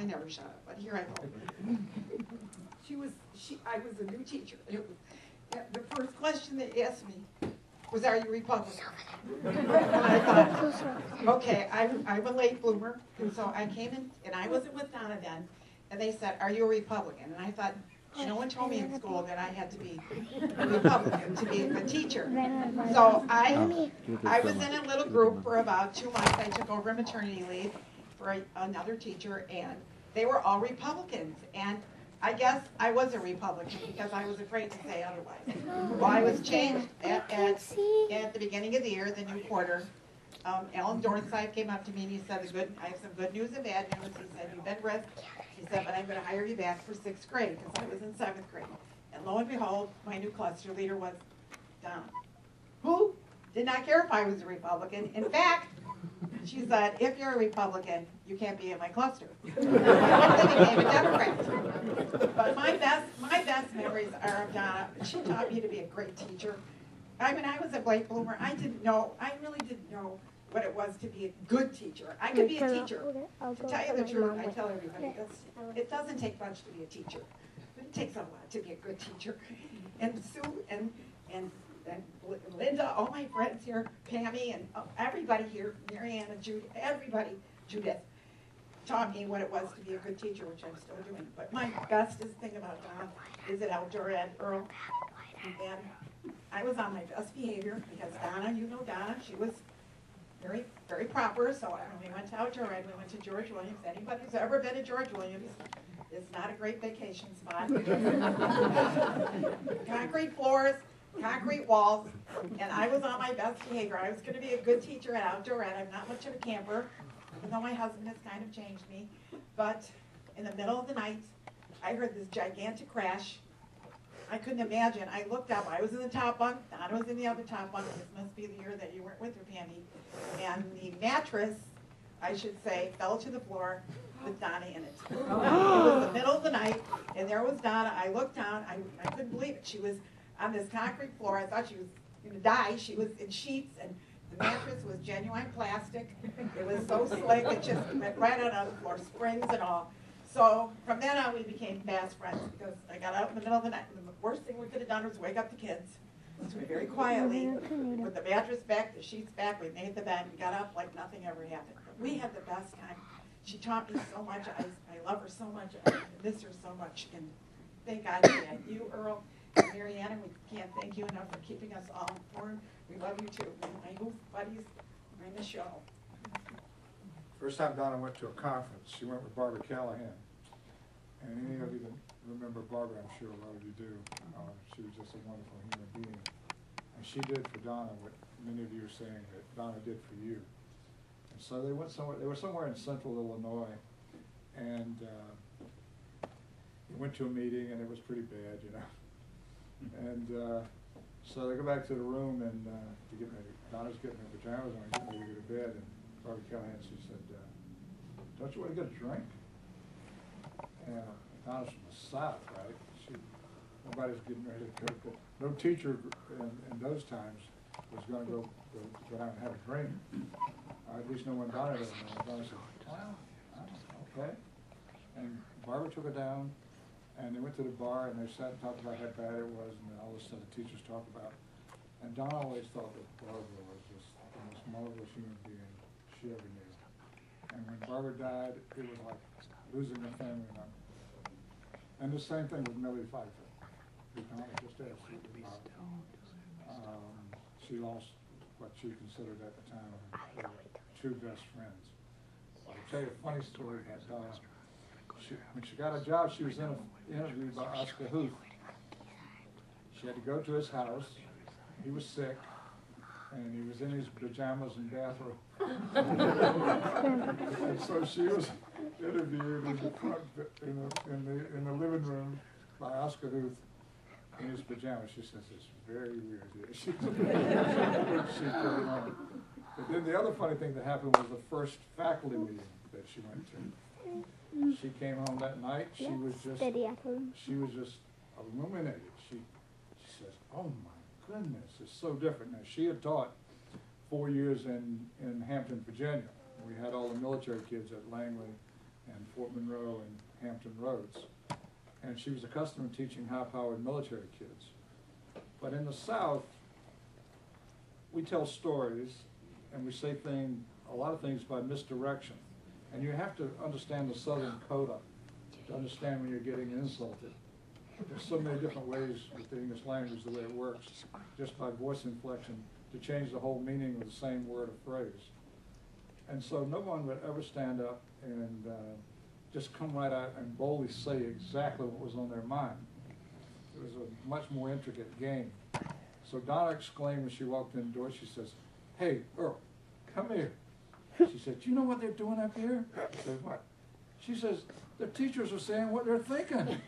I never shut up, but here I go. I was a new teacher. The first question they asked me was, "Are you Republican?" And I thought, okay, I'm a late bloomer, and so I came in, and I wasn't with Donna then, and they said, "Are you a Republican?" And I thought, no one told me in school that I had to be a Republican to be a good teacher. So I was in a little group for about 2 months. I took over maternity leave for another teacher, and they were all Republicans. And I guess I was a Republican because I was afraid to say otherwise. Well, I was changed at the beginning of the year, the new quarter. Alan Dornside came up to me and he said, I have some good news and bad news. He said, "You've been risked." He said, "But I'm going to hire you back for 6th grade," because I was in 7th grade. And lo and behold, my new cluster leader was Donna, who did not care if I was a Republican. In fact, she said, "If you're a Republican, you can't be in my cluster." I became a Democrat. But my best memories are of Donna. She taught me to be a great teacher. I mean, I was a late bloomer. I really didn't know what it was to be a good teacher. I could be a teacher. To tell you the truth, I tell everybody, it doesn't take much to be a teacher. But it takes a lot to be a good teacher. And Sue and Linda, all my friends here, Pammy, and everybody here, Marianne and Judith, taught me what it was to be a good teacher, which I'm still doing. But my bestest thing about Donna is at outdoor ed, Earl. And I was on my best behavior because Donna, you know Donna, she was very, very proper. So when we went to outdoor ed, we went to George Williams. Anybody who's ever been to George Williams, it's not a great vacation spot. Concrete floors, concrete walls, and I was on my best behavior. I was going to be a good teacher at outdoor ed. I'm not much of a camper, even though my husband has kind of changed me. But in the middle of the night, I heard this gigantic crash. I couldn't imagine. I looked up. I was in the top bunk. Donna was in the other top bunk. This must be the year that you weren't with her, Pammy. And the mattress, I should say, fell to the floor with Donna in it. It was the middle of the night, and there was Donna. I looked down. I couldn't believe it. She was on this concrete floor. I thought she was going to die. She was in sheets, and the mattress was genuine plastic. It was so slick. It just went right out on the floor, springs and all. So from then on, we became fast friends because I got out in the middle of the night, and the worst thing we could have done was wake up the kids. So we very quietly put the mattress back, the sheets back, we made the bed, and got up like nothing ever happened. But we had the best time. She taught me so much. I love her so much. I miss her so much. And thank God she had you, Earl, and Marianne, and we can't thank you enough for keeping us all informed. We love you too. And my hoof buddies, I miss you all. First time Donna went to a conference, she went with Barbara Callahan. And any of you that remember Barbara, I'm sure a lot of you do. She was just a wonderful human being. And she did for Donna what many of you are saying that Donna did for you. And so they went somewhere, they were somewhere in central Illinois, and they went to a meeting, and it was pretty bad, you know. And so they go back to the room, and to get ready. Donna's getting her pajamas on, getting ready to go to bed, and Barbara Callahan, she said, "Don't you want to get a drink?" And Donna's from the South, right? Nobody's getting ready to go. No teacher in those times was going to go out and have a drink. At least no one Donna did. And Donna said, "Well, okay." And Barbara took it down, and they went to the bar, and they sat and talked about how bad it was, and all this stuff the teachers talked about. And Donna always thought that Barbara was just the most marvelous human being she ever knew. And when Barbara died, it was like losing a family member. And the same thing with Millie Pfeiffer. Donna just absolutely marvelous. She lost what she considered at the time her two best friends. I'll tell you a funny story about Donna. When she got a job, she was interviewed by Oscar Huth. She had to go to his house. He was sick, and he was in his pajamas and bathrobe. And so she was interviewed in the front, in the living room by Oscar Huth in his pajamas. She says, "It's very weird." She put it on. But then the other funny thing that happened was the first faculty meeting that she went to. She came home that night. She was just illuminated. She says, "Oh my goodness, it's so different." Now, she had taught 4 years in Hampton, Virginia. We had all the military kids at Langley and Fort Monroe and Hampton Roads. And she was accustomed to teaching high-powered military kids. But in the South, we tell stories and we say a lot of things by misdirection. And you have to understand the Southern coda to understand when you're getting insulted. There's so many different ways with the English language, the way it works, just by voice inflection, to change the whole meaning of the same word or phrase. And so no one would ever stand up and just come right out and boldly say exactly what was on their mind. It was a much more intricate game. So Donna exclaimed when she walked in the door, she says, "Hey, Earl, come here." She said, "Do you know what they're doing up here?" I said, "What?" She says, "The teachers are saying what they're thinking."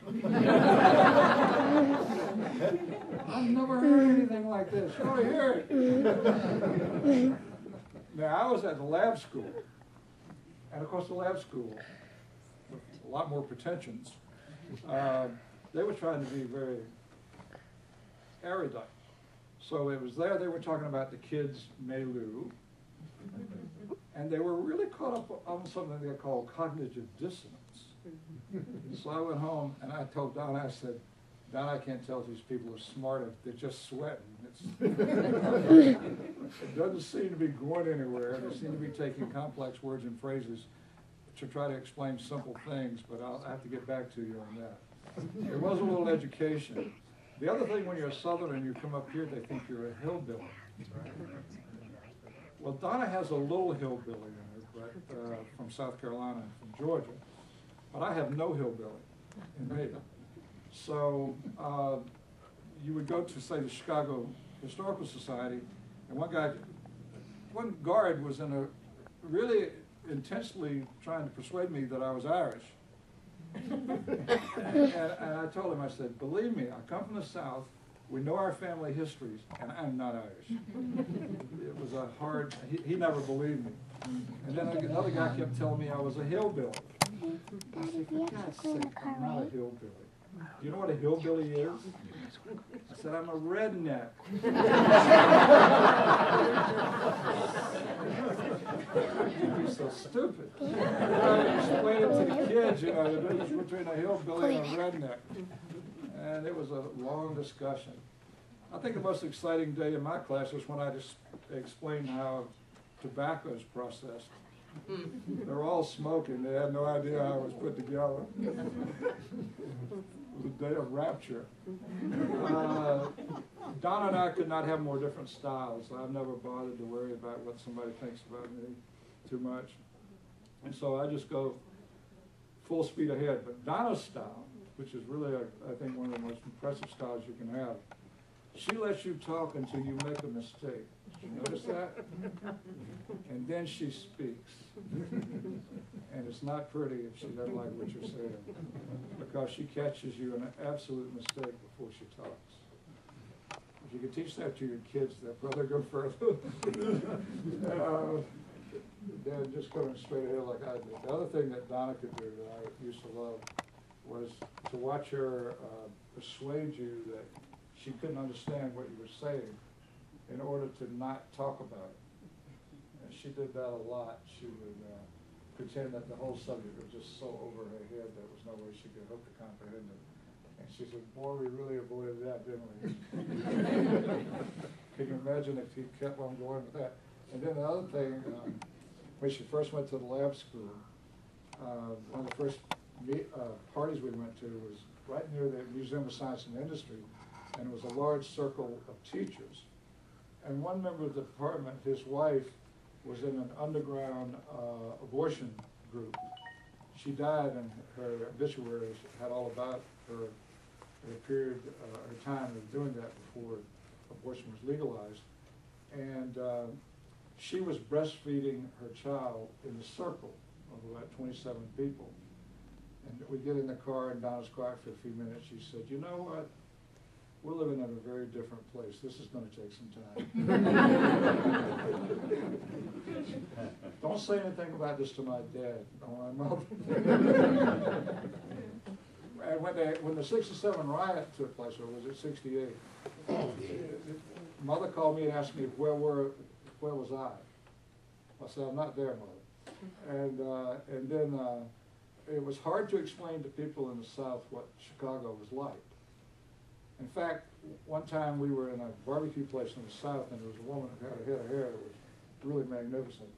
I've never heard anything like this. You ought to hear it. Now, I was at the lab school, and of course the lab school, with a lot more pretensions, they were trying to be very erudite. So it was there they were talking about the kids' milieu, and they were really caught up on something they call cognitive dissonance. So I went home and I told Donna, I said, "Donna, I can't tell if these people are smart if they're just sweating. It doesn't seem to be going anywhere. They seem to be taking complex words and phrases to try to explain simple things, but I'll have to get back to you on that." It was a little education. The other thing, when you're a Southerner and you come up here, they think you're a hillbilly. Well, Donna has a little hillbilly in her, but from South Carolina and from Georgia. But I have no hillbilly in me. So you would go to, say, the Chicago Historical Society, and one guard was really intensely trying to persuade me that I was Irish. and I told him, I said, "Believe me, I come from the South, we know our family histories, and I'm not Irish." It was a hard, he never believed me. And then another guy kept telling me I was a hillbilly. I said, "For God's sake, I'm not a hillbilly. Do you know what a hillbilly is?" I said, "I'm a redneck." You're so stupid. I explained it to the kids, you know, the difference between a hillbilly and a redneck. And it was a long discussion. I think the most exciting day in my class was when I just explained how tobacco is processed. They were all smoking. They had no idea how it was put together. It was a day of rapture. Donna and I could not have more different styles. I've never bothered to worry about what somebody thinks about me too much. And so I just go full speed ahead. But Donna's style, which is really, I think, one of the most impressive styles you can have, she lets you talk until you make a mistake. Did you notice that? And then she speaks. And it's not pretty if she doesn't like what you're saying, because she catches you in an absolute mistake before she talks. If you could teach that to your kids, they'll probably go further than just going straight ahead like I did. The other thing that Donna could do that I used to love was to watch her persuade you that she couldn't understand what you were saying in order to not talk about it. And she did that a lot. She would pretend that the whole subject was just so over her head there was no way she could hope to comprehend it. And she said, "Boy, we really avoided that, didn't we?" Can you imagine if he kept on going with that? And then the other thing, when she first went to the lab school, one of the first parties we went to was right near the Museum of Science and Industry, and it was a large circle of teachers. And one member of the department, his wife, was in an underground abortion group. She died, and her obituaries had all about her period, her time of doing that before abortion was legalized. And she was breastfeeding her child in the circle of about 27 people. And we get in the car, and Donna's quiet for a few minutes. She said, "You know what? We're living in a very different place. This is going to take some time." Don't say anything about this to my dad or my mother. And when the '67 riot took place, or was it '68? Mother called me and asked me where was I? I said, "I'm not there, Mother." And then it was hard to explain to people in the South what Chicago was like. In fact, one time we were in a barbecue place in the South, and there was a woman who had a head of hair that was really magnificent.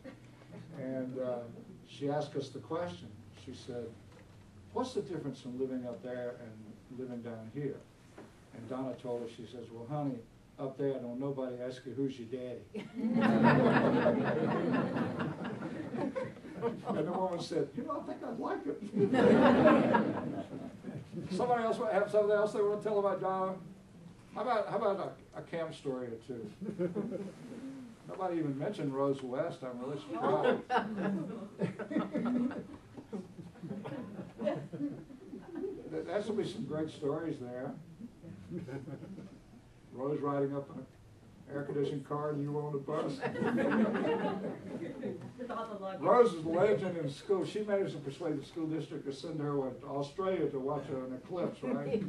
And she asked us the question. She said, "What's the difference in living up there and living down here?" And Donna told her, she says, "Well, honey, up there don't nobody ask you who's your daddy." And the woman said, "You know, I think I'd like it." Somebody else have something else they want to tell about Donna? How about a camp story or two? Nobody even mentioned Rose West. I'm really surprised. There's will be some great stories there. Rose riding up in an air-conditioned car and you on the bus. Rose is a legend in school. She managed to persuade the school district to send her to Australia to watch an eclipse, right?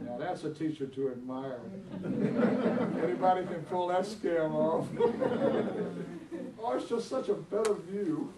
Now that's a teacher to admire. Anybody can pull that scam off. Oh, it's just such a better view.